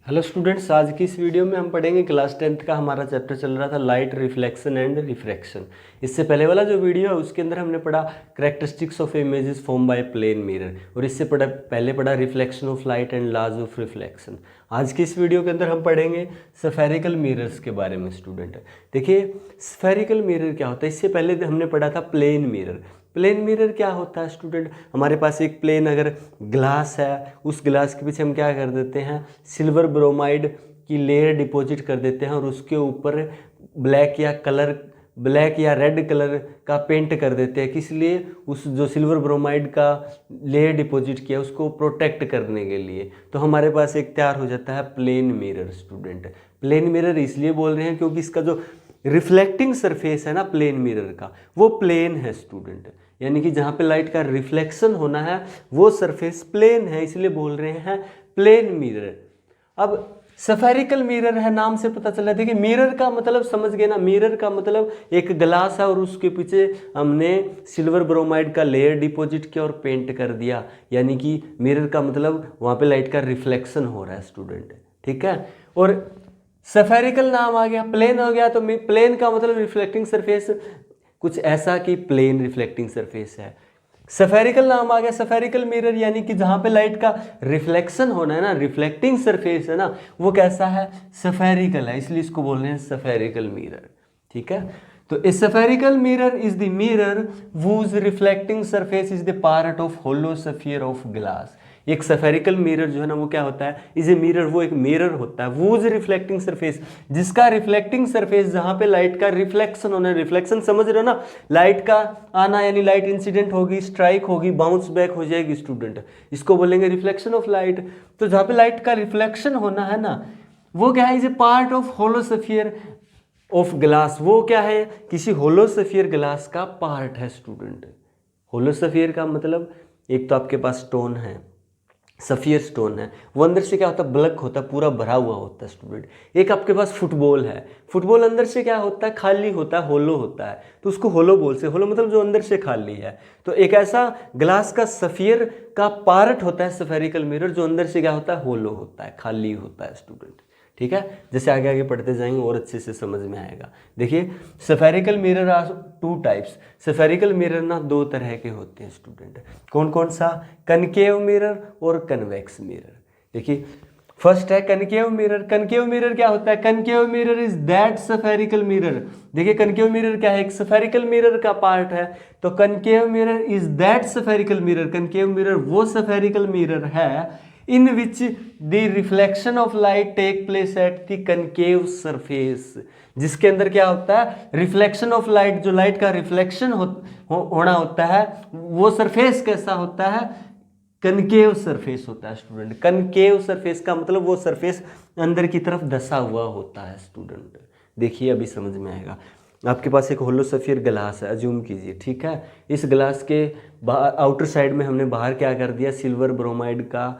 Hello students, आज की इस वीडियो में हम पढ़ेंगे क्लास 10th का हमारा चैप्टर चल रहा था लाइट रिफ्लेक्शन एंड रिफ्रैक्शन। इससे पहले वाला जो वीडियो है उसके अंदर हमने पढ़ा characteristics of images form by plane mirror, और इससे पहले पढ़ा reflection of light and laws of reflection. आज की इस वीडियो के अंदर हम पढ़ेंगे स्फेरिकल मिरर्स के बारे में। स्टूडेंट देखिए, स्फेरिकल मिरर क्या होता है, इससे पहले हमने पढ़ा था प्लेन मिरर। प्लेन मिरर क्या होता है स्टूडेंट, हमारे पास एक प्लेन अगर ग्लास है, उस ग्लास के पीछे हम क्या कर देते हैं, सिल्वर ब्रोमाइड की लेयर डिपॉजिट कर देते हैं और उसके ऊपर ब्लैक या रेड कलर का पेंट कर देते हैं। किस लिए, उस जो सिल्वर ब्रोमाइड का लेयर डिपॉजिट किया उसको प्रोटेक्ट करने के लिए। तो हमारे पास एक तैयार हो जाता है plane mirror. Student plane mirror इसलिए बोल रहे हैं क्योंकि इसका जो रिफ्लेक्टिंग सरफेस है ना प्लेन मिरर का, वो प्लेन है स्टूडेंट, यानी कि जहाँ पे लाइट का रिफ्लेक्शन होना है वो सरफेस प्लेन है, इसलिए बोल रहे हैं प्लेन मिरर। अब स्फेरिकल मिरर है, नाम से पता चला। देखिए मिरर का मतलब समझ गए ना, मिरर का मतलब एक ग्लास है और उसके पीछे हमने सिल्वर ब्रोमाइड का लेयर डिपॉजिट किया और पेंट कर दिया, यानी कि मिरर का मतलब वहाँ पे लाइट का रिफ्लेक्शन हो रहा है स्टूडेंट, ठीक है। और स्फेरिकल नाम आ गया, प्लेन हो गया, तो प्लेन का मतलब रिफ्लेक्टिंग सरफेस कुछ ऐसा कि प्लेन रिफ्लेक्टिंग सरफेस है। स्फेरिकल नाम आ गया स्फेरिकल मिरर, यानी कि जहाँ पे लाइट का रिफ्लेक्शन होना है ना, रिफ्लेक्टिंग सरफेस है ना, वो कैसा है, स्फेरिकल है, इसलिए इसको बोल रहे हैं स्फेरिकल मिरर, ठीक है। तो a spherical mirror is the mirror whose reflecting surface is the part of hollow sphere of glass. एक स्फेरिकल मिरर जो है ना वो क्या होता है, इज ए मिरर, वो एक मिरर होता है whose रिफ्लेक्टिंग सरफेस, जिसका रिफ्लेक्टिंग सरफेस जहां पे लाइट का रिफ्लेक्शन होना है। रिफ्लेक्शन समझ रहे हो ना, लाइट का आना यानी लाइट इंसिडेंट होगी, स्ट्राइक होगी, बाउंस बैक हो जाएगी स्टूडेंट, इसको बोलेंगे रिफ्लेक्शन ऑफ लाइट। तो जहां पे लाइट का रिफ्लेक्शन होना है ना, वो क्या है, is a part of hollow sphere of glass. वो क्या है, किसी होलो स्फीयर ग्लास का पार्ट है स्टूडेंट। होलो स्फीयर का मतलब एक तो आपके पास स्टोन है, सफियर स्टोन है, वो अंदर से क्या होता है, ब्लैक होता है, पूरा भरा हुआ होता है स्टूडेंट। एक आपके पास फुटबॉल है, फुटबॉल अंदर से क्या होता है, खाली होता है, होलो होता है, तो उसको होलो बोल से, होलो मतलब जो अंदर से खाली है। तो एक ऐसा ग्लास का सफियर का पार्ट होता है स्फेरिकल मिरर, जो अंदर से क्या होता है, होलो होता है, खाली होता है स्टूडेंट, ठीक है। जैसे आगे आगे पढ़ते जाएंगे और अच्छे से समझ में आएगा। देखिए spherical mirror are two types. Spherical mirror ना दो तरह के होते हैं स्टूडेंट। कौन कौन सा, कनकेव मिरर और कन्वेक्स मिरर। देखिए फर्स्ट है कनकेव मिरर। कनकेव मिरर क्या होता है, concave mirror is that spherical mirror. देखिए कनकेव मिरर क्या है, एक स्फेरिकल मिरर का पार्ट है। तो concave mirror is that spherical mirror, concave mirror वो स्फेरिकल मिरर है in which the reflection of light take place at the concave surface, जिसके अंदर क्या होता है, रिफ्लेक्शन ऑफ लाइट, जो लाइट का रिफ्लेक्शन होना होता है, वो सरफेस कैसा होता है, कनकेव सरफेस होता है स्टूडेंट। कनकेव सरफेस का मतलब वो सरफेस अंदर की तरफ धसा हुआ होता है स्टूडेंट। देखिए अभी समझ में आएगा। आपके पास एक होलो स्फीयर ग्लास है, अज्यूम कीजिए, ठीक है। इस ग्लास के आउटर साइड में हमने बाहर क्या कर दिया, सिल्वर ब्रोमाइड का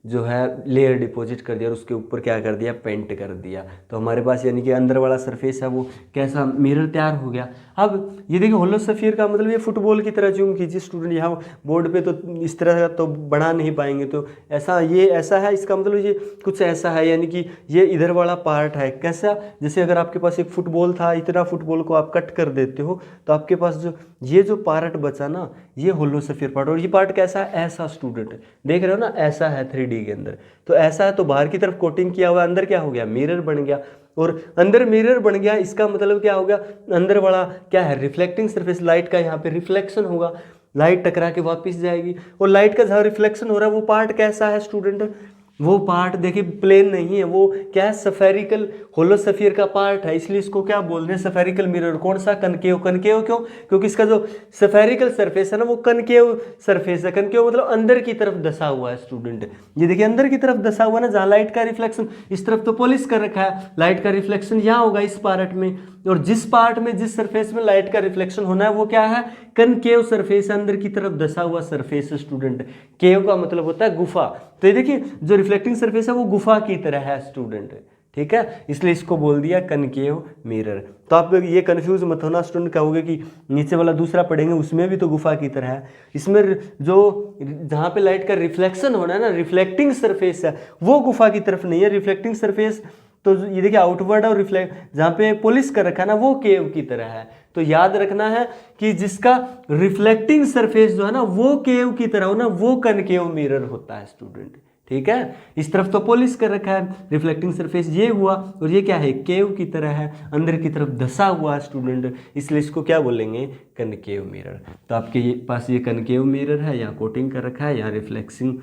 जो है लेयर डिपॉजिट कर दिया और उसके ऊपर क्या कर दिया, पेंट कर दिया। तो हमारे पास यानी कि अंदर वाला सरफेस है वो कैसा, मिरर तैयार हो गया। अब ये देखिए होलो स्फीयर का मतलब ये फुटबॉल की तरह जूम कीजिए स्टूडेंट, यहाँ बोर्ड पे तो इस तरह का तो बना नहीं पाएंगे, तो ऐसा ये ऐसा है, इसका मतलब ये कुछ ऐसा है, यानी कि ये इधर वाला पार्ट है। कैसा, जैसे अगर आपके पास एक फुटबॉल था, इतना फुटबॉल को आप कट कर देते हो तो आपके पास जो पार्ट बचा ना, ये होलो स्फीयर पार्ट। और ये पार्ट कैसा है, ऐसा स्टूडेंट, देख रहे हो ना, ऐसा है 3D के अंदर। तो ऐसा है, तो बाहर की तरफ कोटिंग किया हुआ, अंदर क्या हो गया, मिरर बन गया। और अंदर मिरर बन गया, इसका मतलब क्या होगा, अंदर वाला क्या है, रिफ्लेक्टिंग सरफेस, लाइट का यहाँ पे रिफ्लेक्शन होगा, लाइट टकरा के वापस जाएगी। और लाइट का जहाँ रिफ्लेक्शन हो रहा है वो पार्ट कैसा है स्टूडेंट, वो पार्ट देखिए प्लेन नहीं है, वो क्या है, स्फेरिकल होलो स्फीयर का पार्ट है, इसलिए इसको क्या बोल रहे हैं, स्फेरिकल मिरर। कौन सा, कनकेव। कनकेव क्यों, क्योंकि इसका जो स्फेरिकल सरफेस है ना वो कनकेव सरफेस है। कनकेव मतलब अंदर की तरफ धसा हुआ है स्टूडेंट। ये देखिए अंदर की तरफ धसा हुआ ना, जहाँ लाइट का रिफ्लेक्शन, इस तरफ तो पॉलिश कर रखा है, लाइट का रिफ्लेक्शन यहाँ होगा इस पार्ट में, और जिस पार्ट में, जिस सरफेस में लाइट का रिफ्लेक्शन होना है वो क्या है, कनकेव सरफेस, अंदर की तरफ धसा हुआ सरफेस स्टूडेंट। केव का मतलब होता है गुफा। तो ये देखिए जो रिफ्लेक्टिंग सरफेस है वो गुफा की तरह है स्टूडेंट, ठीक है, इसलिए इसको बोल दिया कनकेव मिरर। तो आप ये कंफ्यूज मत होना स्टूडेंट, कहोगे कि नीचे वाला दूसरा पढ़ेंगे उसमें भी तो गुफा की तरह है, इसमें जो जहाँ पे लाइट का रिफ्लेक्शन होना है ना, रिफ्लेक्टिंग सरफेस है, वो गुफा की तरफ नहीं है। रिफ्लेक्टिंग सरफेस तो ये देखिए आउटवर्ड और रिफ्लेक्ट जहाँ पे पॉलिश कर रखा है ना, वो केव की तरह है। तो याद रखना है कि जिसका रिफ्लेक्टिंग सरफेस जो है ना वो केव की तरह हो ना, वो कनकेव मिरर होता है स्टूडेंट। ठीक है, इस तरफ तो पॉलिश कर रखा है, रिफ्लेक्टिंग सरफेस ये हुआ, और ये क्या है, केव की तरह है, अंदर की तरफ धसा हुआ है स्टूडेंट, इसलिए इसको क्या बोलेंगे, कनकेव मिरर। तो आपके पास ये कनकेव मिरर है, यहाँ कोटिंग कर रखा है, यहाँ रिफ्लेक्सिंग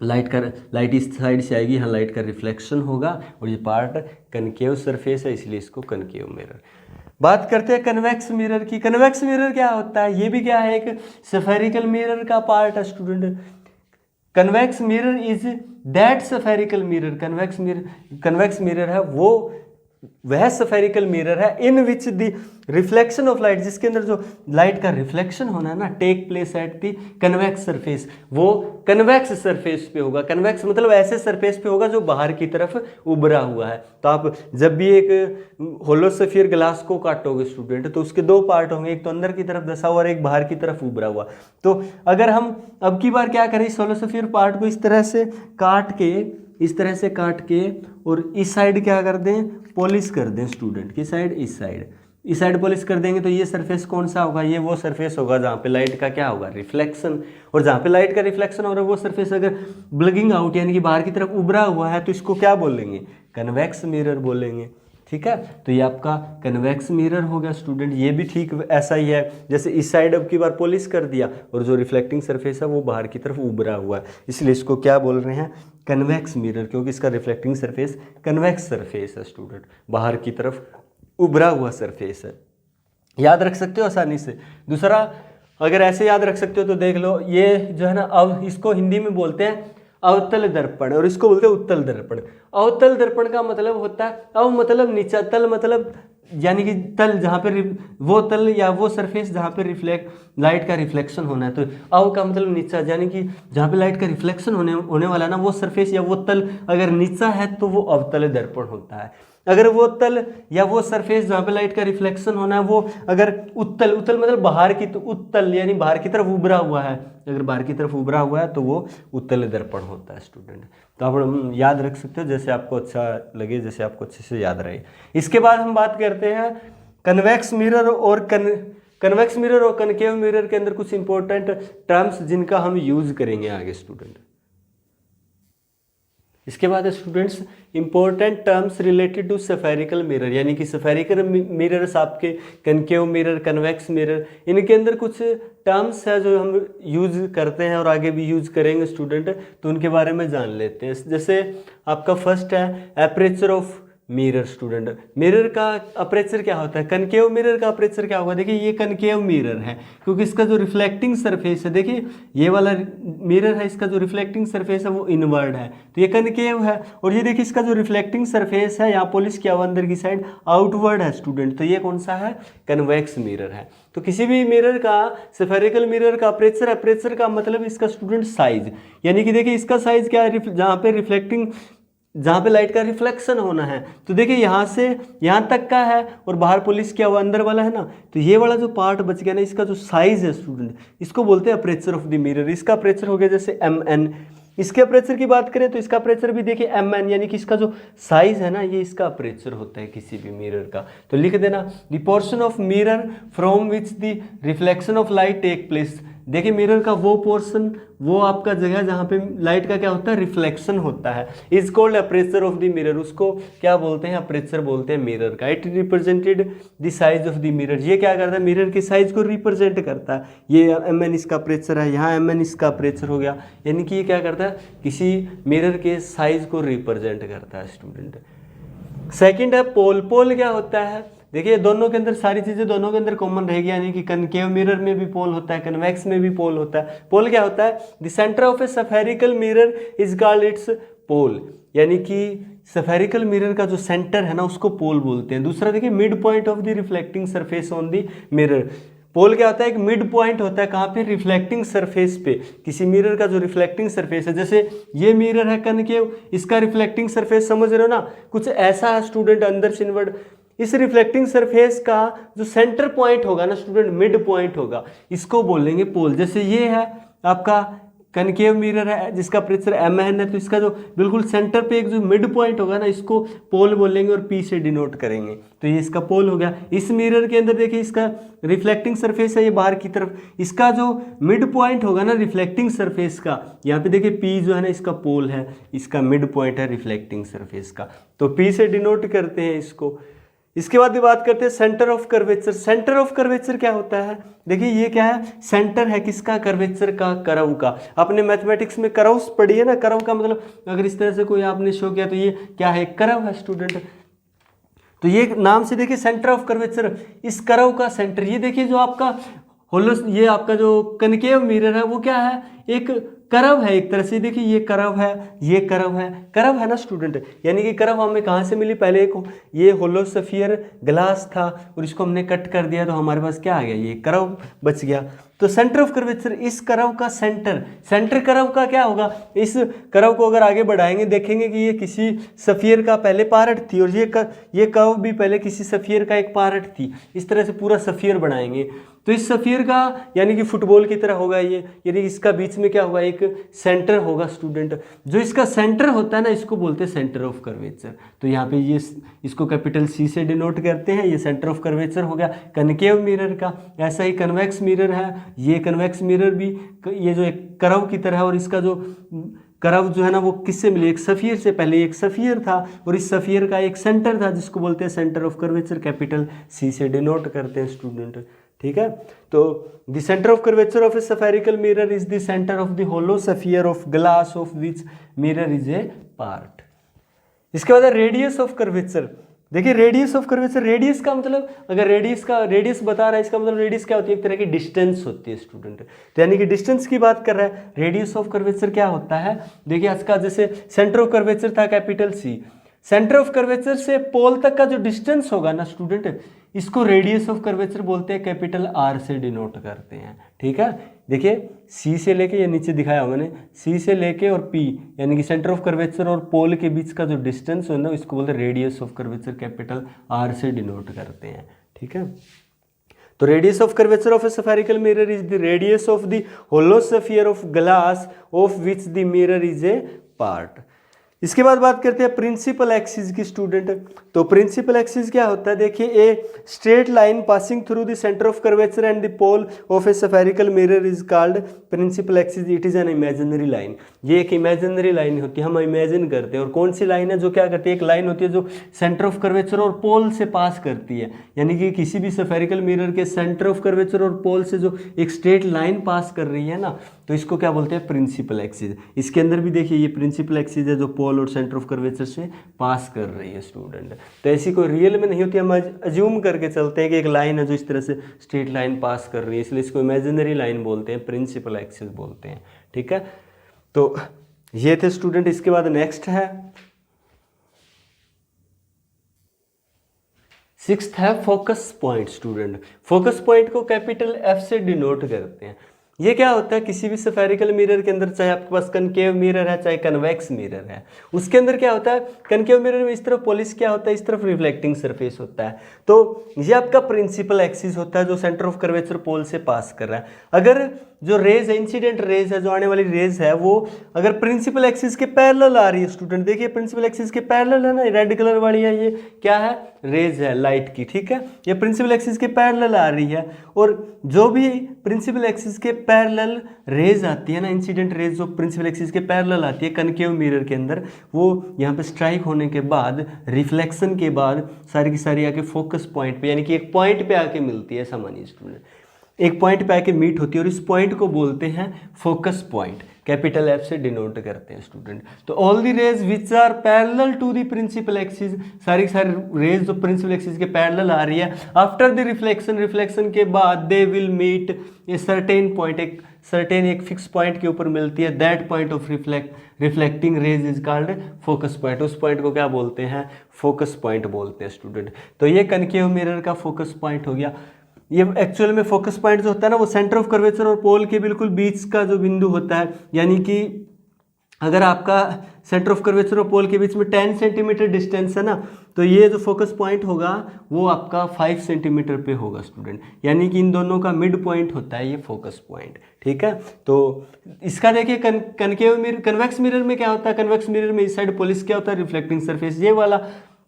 लाइट इस साइड से आएगी, यहाँ लाइट का रिफ्लेक्शन होगा, और ये पार्ट कनकेव सरफेस है, इसलिए इसको कनकेव मिरर। बात करते हैं कन्वेक्स मिरर की। कन्वेक्स मिरर क्या होता है, ये भी क्या है, एक स्फेरिकल मिरर का पार्ट है student. Convex mirror is that spherical mirror, convex mirror है वो वह स्फेरिकल मिरर है in which the reflection of light, जिसके अंदर जो लाइट का रिफ्लेक्शन होना है ना, take place at the convex surface, वो कन्वेक्स सरफेस पे होगा। कन्वेक्स मतलब ऐसे सरफेस पे होगा जो बाहर की तरफ उभरा हुआ है। तो आप जब भी एक होलो स्फीयर ग्लास को काटोगे स्टूडेंट, तो उसके दो पार्ट होंगे, एक तो अंदर की तरफ धसा हुआ और एक बाहर की तरफ उभरा हुआ। तो अगर हम अब की बार क्या करें, इस होलो स्फीयर पार्ट को इस तरह से काट के, इस तरह से काट के, और इस साइड क्या कर दें, पॉलिश कर दें स्टूडेंट, की साइड, इस साइड पॉलिश कर देंगे, तो ये सरफेस कौन सा होगा, ये वो सरफेस होगा जहाँ पे लाइट का क्या होगा, रिफ्लेक्शन। और जहाँ पे लाइट का रिफ्लेक्शन हो रहा है वो सरफेस अगर ब्लगिंग आउट यानी कि बाहर की तरफ उभरा हुआ है, तो इसको क्या बोलेंगे, कन्वेक्स मिरर बोलेंगे। ठीक है, तो ये आपका कन्वेक्स मिरर हो गया स्टूडेंट। ये भी ठीक ऐसा ही है, जैसे इस साइड अब की बार पॉलिश कर दिया और जो रिफ्लेक्टिंग सरफेस है वो बाहर की तरफ उभरा हुआ है, इसलिए इसको क्या बोल रहे हैं, कन्वेक्स मिरर, क्योंकि इसका रिफ्लेक्टिंग सरफेस कन्वेक्स सरफेस है स्टूडेंट, बाहर की तरफ उभरा हुआ सरफेस है। याद रख सकते हो आसानी से। दूसरा, अगर ऐसे याद रख सकते हो तो देख लो, ये जो है ना, अब इसको हिंदी में बोलते हैं अवतल दर्पण, और इसको बोलते हैं उत्तल दर्पण। अवतल दर्पण का मतलब होता है, अव मतलब नीचा, तल मतलब यानी कि तल, जहाँ पे वो तल या वो सरफेस जहाँ पे लाइट का रिफ्लेक्शन होना है। तो अव का मतलब नीचा, यानी कि जहाँ पे लाइट का रिफ्लेक्शन होने वाला है ना, वो सरफेस या वो तल अगर नीचा है तो वो अवतल दर्पण होता है। अगर वो तल या वो सरफेस जहाँ पे लाइट का रिफ्लेक्शन होना है वो अगर उत्तल मतलब बाहर की, तो उत्तल यानी बाहर की तरफ उभरा हुआ है, अगर बाहर की तरफ उभरा हुआ है तो वो उत्तल दर्पण होता है स्टूडेंट। तो आप याद रख सकते हो जैसे आपको अच्छा लगे, जैसे आपको अच्छे से याद रहे। इसके बाद हम बात करते हैं कन्वेक्स मिरर और कन्वेक्स मिरर और कनकेव मिरर के अंदर कुछ इंपॉर्टेंट टर्म्स जिनका हम यूज करेंगे आगे स्टूडेंट। इसके बाद students important terms related to spherical mirror, यानी कि स्फेरिकल मिरर्स आपके कनकेव मिरर, कन्वेक्स मिरर, इनके अंदर कुछ टर्म्स है जो हम यूज करते हैं और आगे भी यूज करेंगे स्टूडेंट, तो उनके बारे में जान लेते हैं। जैसे आपका फर्स्ट है aperture of mirror student. Mirror का अपर्चर क्या होता है, कनकेव मिरर का अपर्चर क्या होगा, देखिए ये कनकेव मिरर है क्योंकि इसका जो रिफ्लेक्टिंग सरफेस है, देखिए ये वाला मिरर है, इसका जो रिफ्लेक्टिंग सरफेस है वो इनवर्ड है, तो ये कनकेव है। और ये देखिए इसका जो रिफ्लेक्टिंग सरफेस है यहाँ पॉलिश किया हुआ अंदर की साइड आउटवर्ड है स्टूडेंट, तो ये कौन सा है, कन्वेक्स मिरर है। तो किसी भी मिरर का, स्फेरिकल मिरर का अपर्चर का मतलब इसका स्टूडेंट साइज, यानी कि देखिए इसका साइज क्या है, जहाँ पे रिफ्लेक्टिंग, जहाँ पे लाइट का रिफ्लेक्शन होना है, तो देखिए यहाँ से यहाँ तक का है और बाहर पॉलिश किया हुआ अंदर वाला है ना, तो ये वाला जो पार्ट बच गया ना, इसका जो साइज है स्टूडेंट, इसको बोलते हैं अपर्चर ऑफ द मिरर। इसका अपर्चर हो गया जैसे mn। इसके अपर्चर की बात करें तो इसका अपर्चर भी देखिए mn, यानी कि इसका जो साइज है ना, ये इसका अपर्चर होता है किसी भी मिरर का। तो लिख देना the portion of mirror from which the reflection of light take place. देखिए मिरर का वो पोर्शन, वो आपका जगह जहाँ पे लाइट का क्या होता है, रिफ्लेक्शन होता है, is called aperture of the mirror. उसको क्या बोलते हैं, अपर्चर बोलते हैं मिरर का। It represented the size of the mirror. ये क्या करता है, मिरर के साइज को रिप्रेजेंट करता है। ये mn इसका अपर्चर है, यहाँ mn इसका अपर्चर हो गया, यानी कि ये क्या करता है, किसी मिरर के साइज को रिप्रेजेंट करता है स्टूडेंट। सेकेंड है पोल। पोल क्या होता है, देखिए दोनों के अंदर सारी चीज़ें दोनों के अंदर कॉमन रहेगी, यानी कि कनकेव मिरर में भी पोल होता है, कन्वेक्स में भी पोल होता है। पोल क्या होता है, the centre of a spherical mirror is called its pole, यानी कि स्फेरिकल मिरर का जो सेंटर है ना उसको पोल बोलते हैं। दूसरा देखिए mid point of the reflecting surface on the mirror. Pole क्या होता है, एक मिड पॉइंट होता है, कहाँ पे, रिफ्लेक्टिंग सरफेस पे, किसी मिरर का जो रिफ्लेक्टिंग सरफेस है, जैसे ये मिरर है कनकेव, इसका रिफ्लेक्टिंग सरफेस समझ रहे हो ना, कुछ ऐसा है स्टूडेंट अंदर से इनवर्ड। इस रिफ्लेक्टिंग सरफेस का जो सेंटर पॉइंट होगा ना स्टूडेंट, मिड पॉइंट होगा, इसको बोलेंगे पोल। जैसे ये है आपका कनकेव मिरर है जिसका प्रेशर mn है, तो इसका जो बिल्कुल सेंटर पे एक जो मिड पॉइंट होगा ना, इसको पोल बोलेंगे और p से डिनोट करेंगे, तो ये इसका पोल हो गया। इस मिरर के अंदर देखिए इसका रिफ्लेक्टिंग सरफेस है ये बाहर की तरफ, इसका जो मिड पॉइंट होगा ना रिफ्लेक्टिंग सरफेस का, यहाँ पे देखिए p जो है ना इसका पोल है, इसका मिड पॉइंट है रिफ्लेक्टिंग सरफेस का, तो p से डिनोट करते हैं इसको। इसके बाद बात करते हैं centre of curvature. Centre of curvature क्या होता है, देखिए ये क्या है, सेंटर है किसका, कर्वेचर का, कर्व का। आपने मैथमेटिक्स में कर्व्स पढ़ी है ना, कर्व का मतलब अगर इस तरह से कोई आपने शो किया तो ये क्या है, कर्व है स्टूडेंट। तो ये नाम से देखिए सेंटर ऑफ कर्वेचर, इस कर्व का सेंटर, ये देखिए जो आपका होलो, ये आपका जो कनकेव मिरर है वो क्या है, एक कर्व है एक तरह से, देखिए ये कर्व है, ये कर्व है, कर्व है ना स्टूडेंट, यानी कि कर्व हमें कहाँ से मिली, पहले एक ये होलोस्फीयर ग्लास था और इसको हमने कट कर दिया तो हमारे पास क्या आ गया, ये कर्व बच गया। तो सेंटर ऑफ कर्वेचर, इस कर्व का सेंटर, सेंटर कर्व का क्या होगा, इस कर्व को अगर आगे बढ़ाएंगे देखेंगे कि ये किसी सफियर का पहले पार्ट थी और ये कर्व भी पहले किसी सफियर का एक पार्ट थी, इस तरह से पूरा सफियर बनाएंगे। तो इस सफियर का यानी कि फुटबॉल की तरह होगा ये, यानी इसका बीच में क्या होगा, एक सेंटर होगा स्टूडेंट, जो इसका सेंटर होता है ना इसको बोलते हैं सेंटर ऑफ कर्वेचर। तो यहाँ पे ये इसको कैपिटल C से डिनोट करते हैं, ये सेंटर ऑफ कर्वेचर हो गया कनकेव मिरर का। ऐसा ही कन्वेक्स मिरर है, ये कन्वेक्स मिरर भी ये जो एक कर्व की तरह है और इसका जो कर्व जो है ना वो किससे मिले, एक सफियर से, पहले एक सफियर था और इस सफियर का एक सेंटर था जिसको बोलते हैं centre of curvature, capital C से डिनोट करते हैं स्टूडेंट, ठीक है। तो the centre of curvature of a spherical mirror is the centre of the hollow sphere of glass of which mirror is a part. इसके बाद रेडियस ऑफ कर्वेचर, देखिए radius of curvature, radius का मतलब अगर radius बता रहा है, इसका मतलब रेडियस क्या होती है, एक तरह की डिस्टेंस होती है स्टूडेंट, तो यानी कि डिस्टेंस की बात कर रहा है। रेडियस ऑफ कर्वेचर क्या होता है, देखिए इसका जैसे सेंटर ऑफ कर्वेचर था capital C, centre of curvature से पोल तक का जो डिस्टेंस होगा ना स्टूडेंट, इसको रेडियस ऑफ कर्वेचर बोलते हैं, कैपिटल R से डिनोट करते हैं, ठीक है। देखिए C से लेके, ये नीचे दिखाया मैंने, C से लेके और P यानी कि सेंटर ऑफ कर्वेचर और पोल के बीच का जो डिस्टेंस हो ना इसको बोलते हैं radius of curvature, capital R से डिनोट करते हैं, ठीक है। तो radius of curvature of a spherical mirror is the radius of the hollow sphere of glass of which the mirror is a part. इसके बाद बात करते हैं प्रिंसिपल एक्सिस की स्टूडेंट। तो प्रिंसिपल एक्सिस क्या होता है, देखिए a straight line passing through the centre of curvature and the pole of a spherical mirror is called principal axis. It is an imaginary line, ये एक इमेजिनरी लाइन होती है, हम इमेजिन करते हैं। और कौन सी लाइन है जो क्या करती है, एक लाइन होती है जो सेंटर ऑफ कर्वेचर और पोल से पास करती है, यानी कि किसी भी स्फेरिकल मिरर के सेंटर ऑफ कर्वेचर और पोल से जो एक स्ट्रेट लाइन पास कर रही है ना, तो इसको क्या बोलते हैं, प्रिंसिपल एक्सिस। इसके अंदर भी देखिए ये प्रिंसिपल एक्सिस है जो पोल और सेंटर ऑफ कर्वेचर से पास कर रही है स्टूडेंट। तो ऐसी कोई रियल में नहीं होती, हम अज्यूम करके चलते हैं कि एक लाइन है जो इस तरह से स्ट्रेट लाइन पास कर रही है, इसलिए इसको इमेजिनरी लाइन बोलते हैं, प्रिंसिपल एक्सिस बोलते हैं, ठीक है। तो ये थे स्टूडेंट। इसके बाद नेक्स्ट है 6th है focus point student. Focus point को कैपिटल F से डिनोट करते हैं। ये क्या होता है, किसी भी स्फेरिकल मिरर के अंदर, चाहे आपके पास कनकेव मिरर है चाहे कन्वेक्स मिरर है, उसके अंदर क्या होता है, कनकेव मिरर में इस तरफ पॉलिश क्या होता है, इस तरफ रिफ्लेक्टिंग सरफेस होता है। तो ये आपका प्रिंसिपल एक्सिस होता है जो सेंटर ऑफ कर्वेचर पोल से पास कर रहा है। अगर जो रेज है, इंसिडेंट रेज है, जो आने वाली रेज है, वो अगर प्रिंसिपल एक्सिस के पैरेलल आ रही है स्टूडेंट, देखिए प्रिंसिपल एक्सिस के पैरेलल है ना, रेड कलर वाली है, ये क्या है, रेज है लाइट की, ठीक है। ये प्रिंसिपल एक्सिस के पैरेलल आ रही है, और जो भी प्रिंसिपल एक्सिस के पैरेलल रेज आती है ना, इंसिडेंट रेज जो प्रिंसिपल एक्सिस के पैरेलल आती है कनकेव मिरर के अंदर, वो यहाँ पे स्ट्राइक होने के बाद, रिफ्लेक्शन के बाद सारी की सारी आके फोकस पॉइंट पे, यानी कि एक पॉइंट पे आके मिलती है, सामान्य स्टूडेंट, एक पॉइंट पे आके मीट होती है, और इस पॉइंट को बोलते हैं फोकस पॉइंट, कैपिटल F से डिनोट करते हैं स्टूडेंट। तो all the rays which are parallel to the principal axis, सारी रेज जो प्रिंसिपल एक्सिस के पैरेलल आ रही है, आफ्टर द रिफ्लेक्शन के बाद they will meet a certain point, एक फिक्स पॉइंट के ऊपर मिलती है, that point of reflecting rays is called focus point. उस पॉइंट को क्या बोलते हैं, फोकस पॉइंट बोलते हैं स्टूडेंट। तो ये कनकेव मिरर का फोकस पॉइंट हो गया। ये एक्चुअल में फोकस पॉइंट जो होता है ना वो सेंटर ऑफ कर्वेचर और पोल के बिल्कुल बीच का जो बिंदु होता है, यानी कि अगर आपका सेंटर ऑफ कर्वेचर और पोल के बीच में 10 सेंटीमीटर डिस्टेंस है ना, तो ये जो फोकस पॉइंट होगा वो आपका 5 सेंटीमीटर पे होगा स्टूडेंट, यानी कि इन दोनों का मिड पॉइंट होता है ये फोकस पॉइंट। ठीक है, तो इसका देखिए कनकेव मिरर, कन्वेक्स मिरर में क्या होता है, कन्वेक्स मिरर में इस साइड पॉलिश क्या होता है, रिफ्लेक्टिंग सरफेस ये वाला,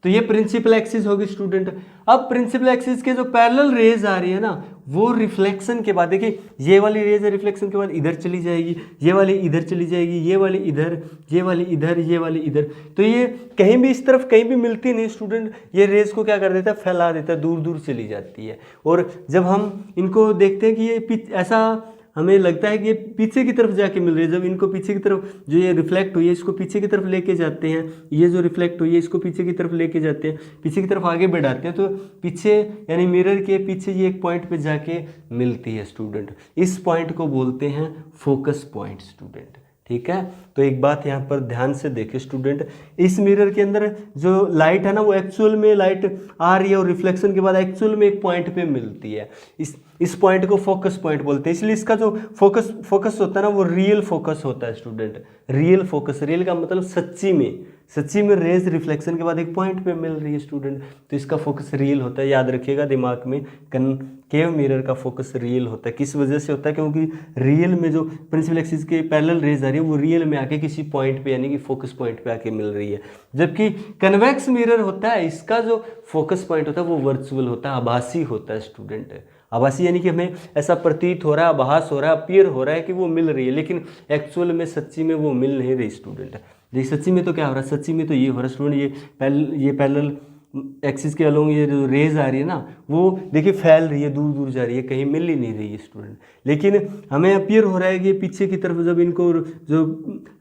तो ये प्रिंसिपल एक्सिस होगी स्टूडेंट। अब प्रिंसिपल एक्सिस के जो पैरेलल रेज आ रही है ना, वो रिफ्लेक्शन के बाद देखिए ये वाली रेज है, रिफ्लेक्शन के बाद इधर चली जाएगी, ये वाली इधर चली जाएगी, ये वाली इधर, ये वाली इधर, ये वाली इधर, तो ये कहीं भी इस तरफ कहीं भी मिलती नहीं स्टूडेंट, ये रेज को क्या कर देता है, फैला देता है, दूर दूर चली जाती है। और जब हम इनको देखते हैं कि ये ऐसा हमें लगता है कि ये पीछे की तरफ जाके मिल रही है, जब इनको पीछे की तरफ जो ये रिफ्लेक्ट हुई है इसको पीछे की तरफ लेके जाते हैं, ये जो रिफ्लेक्ट हुई है इसको पीछे की तरफ लेके जाते हैं, पीछे की तरफ आगे बढ़ाते हैं, तो पीछे यानी मिरर के पीछे ये एक पॉइंट पे जाके मिलती है स्टूडेंट। इस पॉइंट को बोलते हैं फोकस पॉइंट स्टूडेंट। ठीक है, तो एक बात यहाँ पर ध्यान से देखें स्टूडेंट, इस मिरर के अंदर जो लाइट है ना वो एक्चुअल में लाइट आ रही है और रिफ्लेक्शन के बाद एक्चुअल में एक पॉइंट पे मिलती है, इस पॉइंट को फोकस पॉइंट बोलते हैं। इसलिए इसका जो फोकस होता है ना वो रियल फोकस होता है स्टूडेंट, रियल फोकस, रियल का मतलब सच्ची में रेज रिफ्लेक्शन के बाद एक पॉइंट पे मिल रही है स्टूडेंट, तो इसका फोकस रियल होता है। याद रखिएगा दिमाग में, कनकेव मिरर का फोकस रियल होता है। किस वजह से होता है, क्योंकि रियल में जो प्रिंसिपल एक्सिस के पैरेलल रेज आ रही है वो रियल में आके किसी पॉइंट पे यानी कि फोकस पॉइंट पे आके मिल रही है। जबकि कन्वेक्स मिरर होता है, इसका जो फोकस पॉइंट होता है वो वर्चुअल होता है, आभासी होता है स्टूडेंट। आभासी यानी कि हमें ऐसा प्रतीत हो रहा है, आभास हो रहा है, अपीयर हो रहा है कि वो मिल रही है, लेकिन एक्चुअल में सच्ची में वो मिल नहीं रही स्टूडेंट। देखिए सच्ची में तो क्या हो रहा है, सच्ची में तो ये हो रहा है स्टूडेंट, ये पैरेलल एक्सिस के अलोंग ये जो रेज आ रही है ना वो देखिए फैल रही है, दूर दूर जा रही है, कहीं मिल ही नहीं रही है स्टूडेंट। लेकिन हमें अपीयर हो रहा है कि पीछे की तरफ जब इनको जो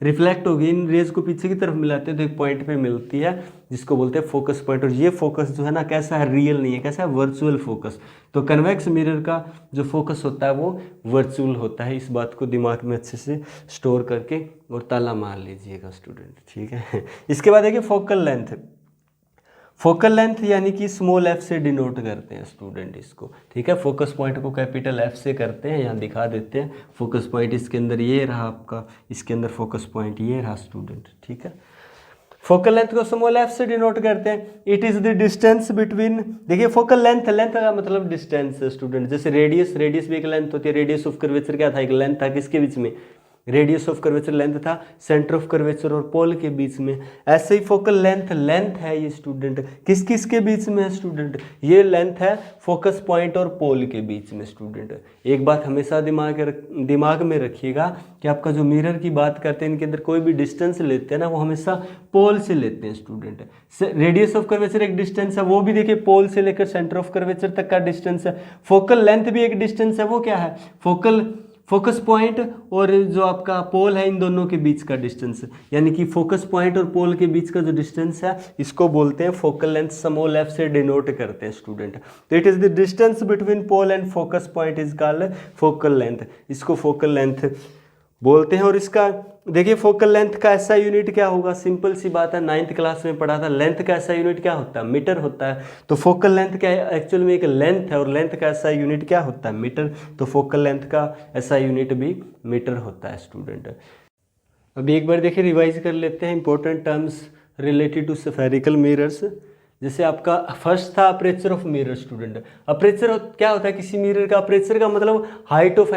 रिफ्लेक्ट होगी, इन रेज को पीछे की तरफ मिलाते हैं तो एक पॉइंट पे मिलती है जिसको बोलते हैं फोकस पॉइंट। और ये फोकस जो है ना कैसा है, रियल नहीं है, कैसा है, वर्चुअल फोकस। तो कन्वेक्स मिरर का जो फोकस होता है वो वर्चुअल होता है। इस बात को दिमाग में अच्छे से स्टोर करके और ताला मार लीजिएगा स्टूडेंट। ठीक है, इसके बाद देखिए फोकल लेंथ। फोकल लेंथ यानी कि स्मॉल एफ से डिनोट करते हैं स्टूडेंट इसको। ठीक है, फोकस पॉइंट को कैपिटल एफ से करते हैं, यहाँ दिखा देते हैं। फोकस पॉइंट इसके अंदर ये रहा आपका, इसके अंदर फोकस पॉइंट ये रहा स्टूडेंट। ठीक है, फोकल लेंथ को स्मॉल एफ से डिनोट करते हैं। It is the distance between, देखिए फोकल लेंथ का मतलब डिस्टेंस स्टूडेंट। जैसे रेडियस भी एक लेंथ होती है, रेडियस ऑफ कर्वेचर क्या था, एक लेंथ था, किसके बीच में, रेडियस ऑफ कर्वेचर लेंथ था सेंटर ऑफ कर्वेचर और पोल के बीच में। ऐसे ही फोकल लेंथ है ये स्टूडेंट, किस किस के बीच में है स्टूडेंट, ये लेंथ है फोकस पॉइंट और पोल के बीच में स्टूडेंट। एक बात हमेशा दिमाग में रखिएगा कि आपका जो मिरर की बात करते हैं इनके अंदर कोई भी डिस्टेंस लेते हैं ना वो हमेशा पोल से लेते हैं स्टूडेंट। रेडियस ऑफ कर्वेचर एक डिस्टेंस है, वो भी देखिए पोल से लेकर सेंटर ऑफ कर्वेचर तक का डिस्टेंस है। फोकल लेंथ भी एक डिस्टेंस है, वो क्या है, फोकस पॉइंट और जो आपका पोल है इन दोनों के बीच का डिस्टेंस, यानी कि फोकस पॉइंट और पोल के बीच का जो डिस्टेंस है इसको बोलते हैं फोकल लेंथ, स्मॉल एफ से डिनोट करते हैं स्टूडेंट। तो it is the distance between pole and focus point is called focal length, इसको फोकल लेंथ बोलते हैं। और इसका देखिए फोकल लेंथ का ऐसा यूनिट क्या होगा, सिंपल सी बात है, 9th क्लास में पढ़ा था, लेंथ का ऐसा यूनिट क्या होता है, मीटर होता है। तो फोकल लेंथ क्या है, एक्चुअल में एक लेंथ है और लेंथ का ऐसा यूनिट क्या होता है, मीटर। तो फोकल लेंथ का ऐसा यूनिट भी मीटर होता है स्टूडेंट। अभी एक बार देखिए रिवाइज कर लेते हैं important terms related to spherical mirrors. जैसे आपका फर्स्ट था aperture of mirror student. Aperture क्या होता है किसी मिरर का, अपर्चर का मतलब हाइट ऑफ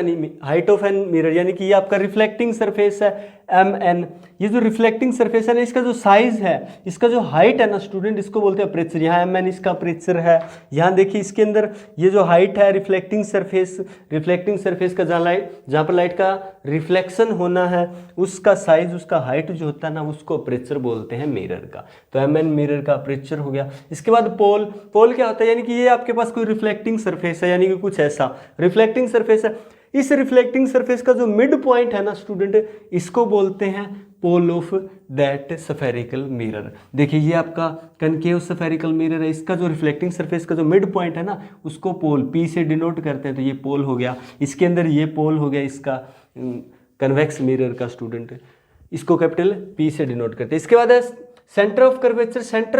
एन मिरर, यानी कि ये आपका रिफ्लेक्टिंग सरफेस है MN। ये जो रिफ्लेक्टिंग सरफेस है ना इसका जो साइज है, इसका जो हाइट है ना स्टूडेंट, इसको बोलते हैं अपर्चर। यहाँ MN इसका अपर्चर है। यहाँ देखिए इसके अंदर ये जो हाइट है रिफ्लेक्टिंग सरफेस का जहाँ पर लाइट का रिफ्लेक्शन होना है उसका साइज, उसका हाइट जो होता है ना उसको अपर्चर बोलते हैं मिरर का। तो MN मिरर का अपर्चर हो गया। इसके बाद पोल क्या होता है, यानी कि ये आपके पास कोई रिफ्लेक्टिंग सरफेस है, यानी कि कुछ ऐसा रिफ्लेक्टिंग सरफेस है। इस रिफ्लेक्टिंग सरफेस का जो मिड पॉइंट है ना स्टूडेंट, इसको बोलते हैं pole of that spherical mirror. देखिए ये आपका कनकेव स्फेरिकल मिरर है, इसका जो रिफ्लेक्टिंग सरफेस का जो मिड पॉइंट है ना उसको पोल P से डिनोट करते हैं। तो ये पोल हो गया, इसके अंदर ये पोल हो गया इसका कन्वेक्स मिरर का स्टूडेंट, इसको कैपिटल P से डिनोट करते हैं। इसके बाद है सेंटर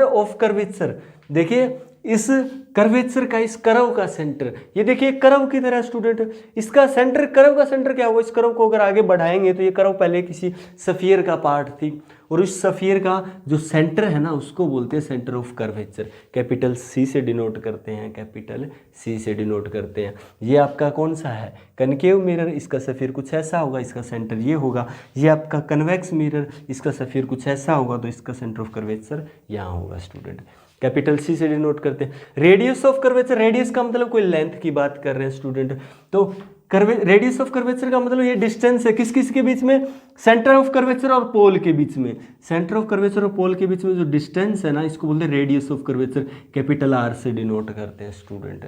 ऑफ कर्वेचर। देखिए इस कर्वेचर का, इस कर्व का सेंटर, ये देखिए कर्व की तरह स्टूडेंट, इसका सेंटर, कर्व का सेंटर क्या होगा, इस कर्व को अगर आगे बढ़ाएंगे तो ये कर्व पहले किसी सफियर का पार्ट थी, और इस सफियर का जो सेंटर है ना उसको बोलते हैं centre of curvature, capital C से डिनोट करते हैं, कैपिटल सी से डिनोट करते हैं। ये आपका कौन सा है, कनकेव मिरर, इसका सफियर कुछ ऐसा होगा, इसका सेंटर ये होगा। ये आपका कन्वेक्स मिरर, इसका सफियर कुछ ऐसा होगा, तो इसका सेंटर ऑफ कर्वेचर यहाँ होगा स्टूडेंट, कैपिटल सी से डिनोट करते हैं। रेडियस ऑफ कर्वेचर, रेडियस का मतलब कोई लेंथ की बात कर रहे हैं स्टूडेंट, तो रेडियस ऑफ कर्वेचर का मतलब ये डिस्टेंस है किस किस के बीच में, सेंटर ऑफ कर्वेचर और पोल के बीच में, सेंटर ऑफ कर्वेचर और पोल के बीच में जो डिस्टेंस है ना इसको बोलते हैं radius of curvature, capital R से डिनोट करते हैं स्टूडेंट।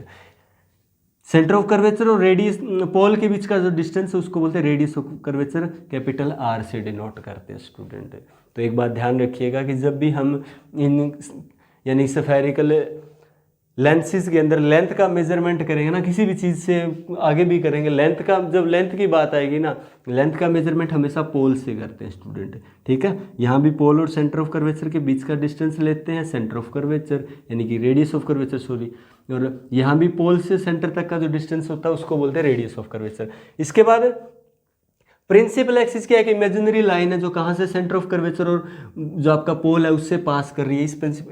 सेंटर ऑफ कर्वेचर और रेडियस पोल के बीच का जो डिस्टेंस है उसको बोलते हैं radius of curvature, capital R से डिनोट करते हैं स्टूडेंट। तो एक बात ध्यान रखिएगा कि जब भी हम इन यानी स्फेरिकल लेंसेज के अंदर लेंथ का मेजरमेंट करेंगे ना, किसी भी चीज़ से आगे भी करेंगे, लेंथ का जब लेंथ की बात आएगी ना, लेंथ का मेजरमेंट हमेशा पोल से करते हैं स्टूडेंट, ठीक है। यहाँ भी पोल और सेंटर ऑफ कर्वेचर के बीच का डिस्टेंस लेते हैं, सेंटर ऑफ कर्वेचर यानी कि रेडियस ऑफ कर्वेचर सॉरी, और यहाँ भी पोल से सेंटर तक का जो डिस्टेंस होता है उसको बोलते हैं रेडियस ऑफ कर्वेचर। इसके बाद प्रिंसिपल एक्सिस क्या है कि इमेजिनरी लाइन है जो कहाँ से, सेंटर ऑफ कर्वेचर और जो आपका पोल है उससे पास कर रही है,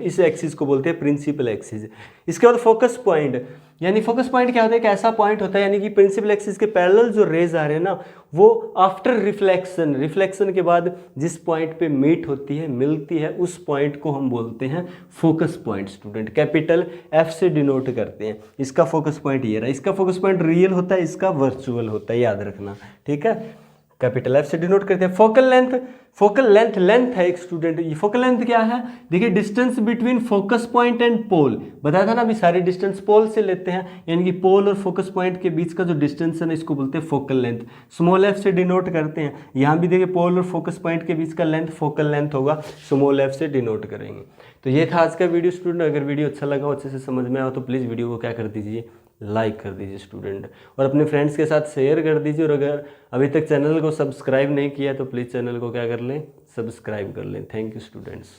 इस एक्सिस को बोलते हैं प्रिंसिपल एक्सिस। इसके बाद फोकस पॉइंट, यानी फोकस पॉइंट क्या होता है, एक ऐसा पॉइंट होता है यानी कि प्रिंसिपल एक्सिस के पैरेलल जो रेज आ रहे हैं ना वो आफ्टर रिफ्लेक्शन, रिफ्लेक्शन के बाद जिस पॉइंट पे मीट होती है, मिलती है, उस पॉइंट को हम बोलते हैं focus point student, capital F से डिनोट करते हैं। इसका फोकस पॉइंट ये रहा, इसका फोकस पॉइंट रियल होता है, इसका वर्चुअल होता है, याद रखना, ठीक है। कैपिटल एफ से डिनोट करते हैं। Focal length, focal length, length है एक स्टूडेंट, ये फोकल लेंथ क्या है, देखिए distance between focus point and pole, बताया था ना अभी सारे डिस्टेंस पोल से लेते हैं, यानी कि पोल और फोकस पॉइंट के बीच का जो डिस्टेंस है ना इसको बोलते हैं फोकल लेंथ, स्मॉल एफ से डिनोट करते हैं। यहाँ भी देखिए पोल और फोकस पॉइंट के बीच का लेंथ फोकल लेंथ होगा, स्मॉल एफ से डिनोट करेंगे। तो ये था आज का वीडियो स्टूडेंट, अगर वीडियो अच्छा लगा हो, अच्छे से समझ में आया तो प्लीज़ वीडियो को क्या कर दीजिए, लाइक कर दीजिए स्टूडेंट, और अपने फ्रेंड्स के साथ शेयर कर दीजिए, और अगर अभी तक चैनल को सब्सक्राइब नहीं किया तो प्लीज़ चैनल को क्या कर लें, सब्सक्राइब कर लें। Thank you students.